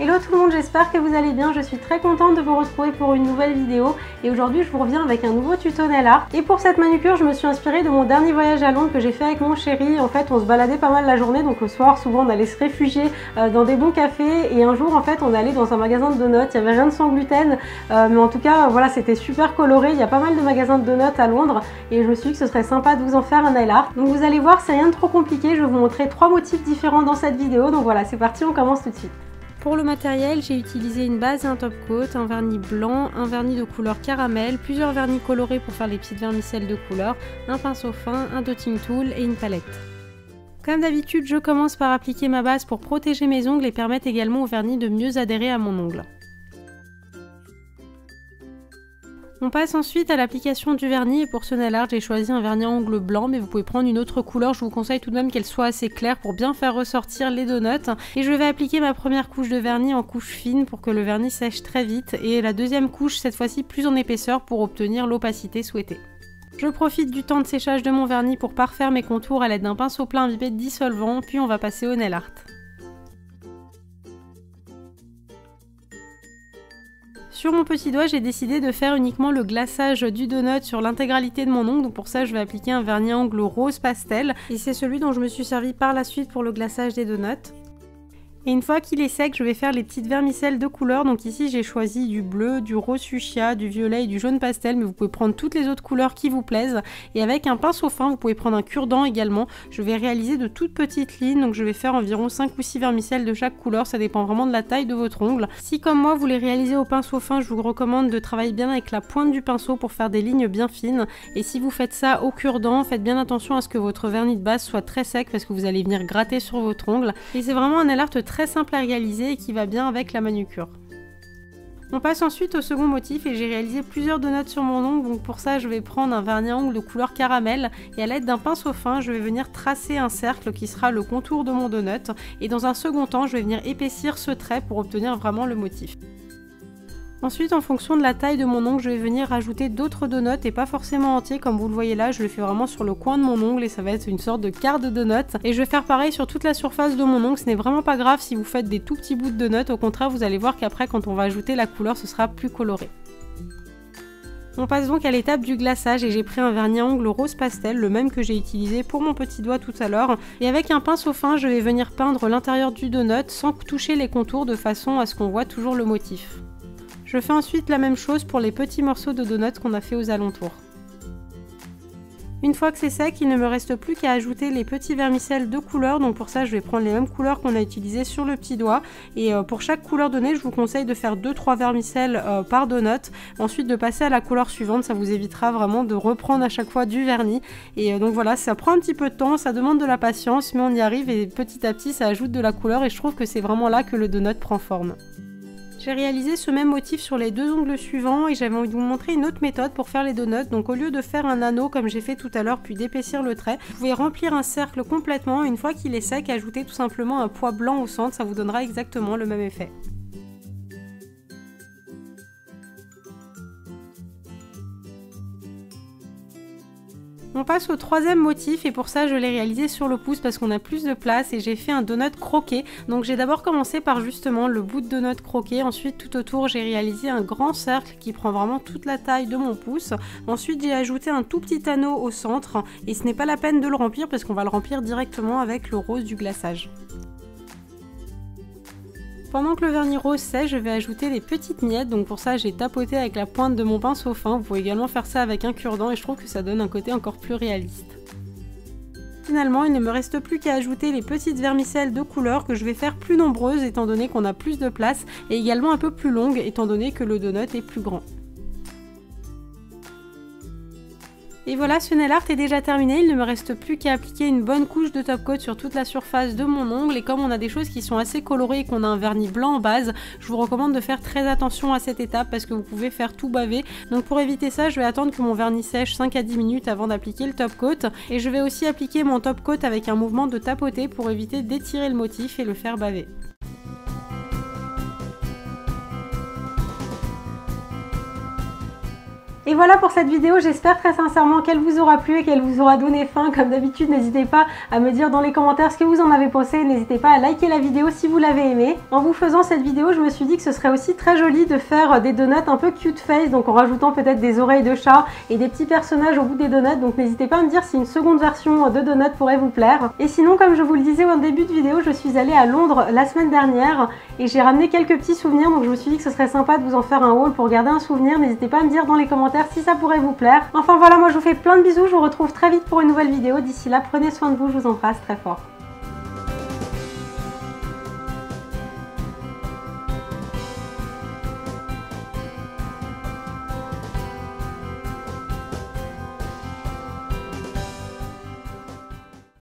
Hello tout le monde, j'espère que vous allez bien. Je suis très contente de vous retrouver pour une nouvelle vidéo et aujourd'hui je vous reviens avec un nouveau tuto nail art. Et pour cette manucure, je me suis inspirée de mon dernier voyage à Londres que j'ai fait avec mon chéri. En fait, on se baladait pas mal la journée, donc au soir souvent on allait se réfugier dans des bons cafés et un jour en fait on est allé dans un magasin de donuts. Il n'y avait rien de sans gluten, mais en tout cas voilà, c'était super coloré. Il y a pas mal de magasins de donuts à Londres et je me suis dit que ce serait sympa de vous en faire un nail art. Donc vous allez voir, c'est rien de trop compliqué. Je vais vous montrer 3 motifs différents dans cette vidéo. Donc voilà, c'est parti, on commence tout de suite. Pour le matériel, j'ai utilisé une base et un top coat, un vernis blanc, un vernis de couleur caramel, plusieurs vernis colorés pour faire les petites vermicelles de couleur, un pinceau fin, un dotting tool et une palette. Comme d'habitude, je commence par appliquer ma base pour protéger mes ongles et permettre également au vernis de mieux adhérer à mon ongle. On passe ensuite à l'application du vernis et pour ce nail art j'ai choisi un vernis à ongles blanc, mais vous pouvez prendre une autre couleur. Je vous conseille tout de même qu'elle soit assez claire pour bien faire ressortir les donuts. Et je vais appliquer ma première couche de vernis en couche fine pour que le vernis sèche très vite et la deuxième couche cette fois-ci plus en épaisseur pour obtenir l'opacité souhaitée. Je profite du temps de séchage de mon vernis pour parfaire mes contours à l'aide d'un pinceau plein imbibé de dissolvant, puis on va passer au nail art. Sur mon petit doigt, j'ai décidé de faire uniquement le glaçage du donut sur l'intégralité de mon ongle. Donc pour ça, je vais appliquer un vernis à ongles rose pastel. Et c'est celui dont je me suis servi par la suite pour le glaçage des donuts. Et une fois qu'il est sec, je vais faire les petites vermicelles de couleur. Donc ici, j'ai choisi du bleu, du rose fuchsia, du violet et du jaune pastel. Mais vous pouvez prendre toutes les autres couleurs qui vous plaisent. Et avec un pinceau fin, vous pouvez prendre un cure-dent également. Je vais réaliser de toutes petites lignes. Donc je vais faire environ 5 ou 6 vermicelles de chaque couleur. Ça dépend vraiment de la taille de votre ongle. Si comme moi, vous les réalisez au pinceau fin, je vous recommande de travailler bien avec la pointe du pinceau pour faire des lignes bien fines. Et si vous faites ça au cure-dent, faites bien attention à ce que votre vernis de base soit très sec parce que vous allez venir gratter sur votre ongle. Et c'est vraiment un nail art très simple à réaliser et qui va bien avec la manucure. On passe ensuite au second motif et j'ai réalisé plusieurs donuts sur mon ongle, donc pour ça je vais prendre un vernis à ongles de couleur caramel et à l'aide d'un pinceau fin je vais venir tracer un cercle qui sera le contour de mon donut et dans un second temps je vais venir épaissir ce trait pour obtenir vraiment le motif. Ensuite, en fonction de la taille de mon ongle, je vais venir rajouter d'autres donuts et pas forcément entiers comme vous le voyez là, je le fais vraiment sur le coin de mon ongle et ça va être une sorte de quart de donut. Et je vais faire pareil sur toute la surface de mon ongle, ce n'est vraiment pas grave si vous faites des tout petits bouts de donuts, au contraire vous allez voir qu'après quand on va ajouter la couleur ce sera plus coloré. On passe donc à l'étape du glaçage et j'ai pris un vernis à ongles rose pastel, le même que j'ai utilisé pour mon petit doigt tout à l'heure. Et avec un pinceau fin, je vais venir peindre l'intérieur du donut sans toucher les contours de façon à ce qu'on voit toujours le motif. Je fais ensuite la même chose pour les petits morceaux de donuts qu'on a fait aux alentours. Une fois que c'est sec, il ne me reste plus qu'à ajouter les petits vermicelles de couleur. Donc pour ça, je vais prendre les mêmes couleurs qu'on a utilisées sur le petit doigt. Et pour chaque couleur donnée, je vous conseille de faire 2-3 vermicelles par donut. Ensuite, de passer à la couleur suivante, ça vous évitera vraiment de reprendre à chaque fois du vernis. Et donc voilà, ça prend un petit peu de temps, ça demande de la patience, mais on y arrive et petit à petit, ça ajoute de la couleur. Et je trouve que c'est vraiment là que le donut prend forme. J'ai réalisé ce même motif sur les deux ongles suivants et j'avais envie de vous montrer une autre méthode pour faire les donuts. Donc au lieu de faire un anneau comme j'ai fait tout à l'heure puis d'épaissir le trait, vous pouvez remplir un cercle complètement. Une fois qu'il est sec, ajouter tout simplement un pois blanc au centre, ça vous donnera exactement le même effet. On passe au troisième motif et pour ça je l'ai réalisé sur le pouce parce qu'on a plus de place et j'ai fait un donut croqué. Donc j'ai d'abord commencé par justement le bout de donut croqué, ensuite tout autour j'ai réalisé un grand cercle qui prend vraiment toute la taille de mon pouce. Ensuite j'ai ajouté un tout petit anneau au centre et ce n'est pas la peine de le remplir parce qu'on va le remplir directement avec le rose du glaçage. Pendant que le vernis rose sèche, je vais ajouter des petites miettes, donc pour ça j'ai tapoté avec la pointe de mon pinceau fin. Vous pouvez également faire ça avec un cure-dent et je trouve que ça donne un côté encore plus réaliste. Finalement, il ne me reste plus qu'à ajouter les petites vermicelles de couleur que je vais faire plus nombreuses étant donné qu'on a plus de place et également un peu plus longues étant donné que le donut est plus grand. Et voilà, ce nail art est déjà terminé, il ne me reste plus qu'à appliquer une bonne couche de top coat sur toute la surface de mon ongle et comme on a des choses qui sont assez colorées et qu'on a un vernis blanc en base, je vous recommande de faire très attention à cette étape parce que vous pouvez faire tout baver. Donc pour éviter ça, je vais attendre que mon vernis sèche 5 à 10 minutes avant d'appliquer le top coat et je vais aussi appliquer mon top coat avec un mouvement de tapoter pour éviter d'étirer le motif et le faire baver. Et voilà pour cette vidéo, j'espère très sincèrement qu'elle vous aura plu et qu'elle vous aura donné faim. Comme d'habitude, n'hésitez pas à me dire dans les commentaires ce que vous en avez pensé, n'hésitez pas à liker la vidéo si vous l'avez aimée. En vous faisant cette vidéo, je me suis dit que ce serait aussi très joli de faire des donuts un peu cute face, donc en rajoutant peut-être des oreilles de chat et des petits personnages au bout des donuts, donc n'hésitez pas à me dire si une seconde version de donut pourrait vous plaire. Et sinon, comme je vous le disais au début de vidéo, je suis allée à Londres la semaine dernière et j'ai ramené quelques petits souvenirs, donc je me suis dit que ce serait sympa de vous en faire un haul pour garder un souvenir. N'hésitez pas à me dire dans les commentaires si ça pourrait vous plaire. Enfin voilà, moi je vous fais plein de bisous, je vous retrouve très vite pour une nouvelle vidéo. D'ici là, prenez soin de vous, je vous embrasse très fort.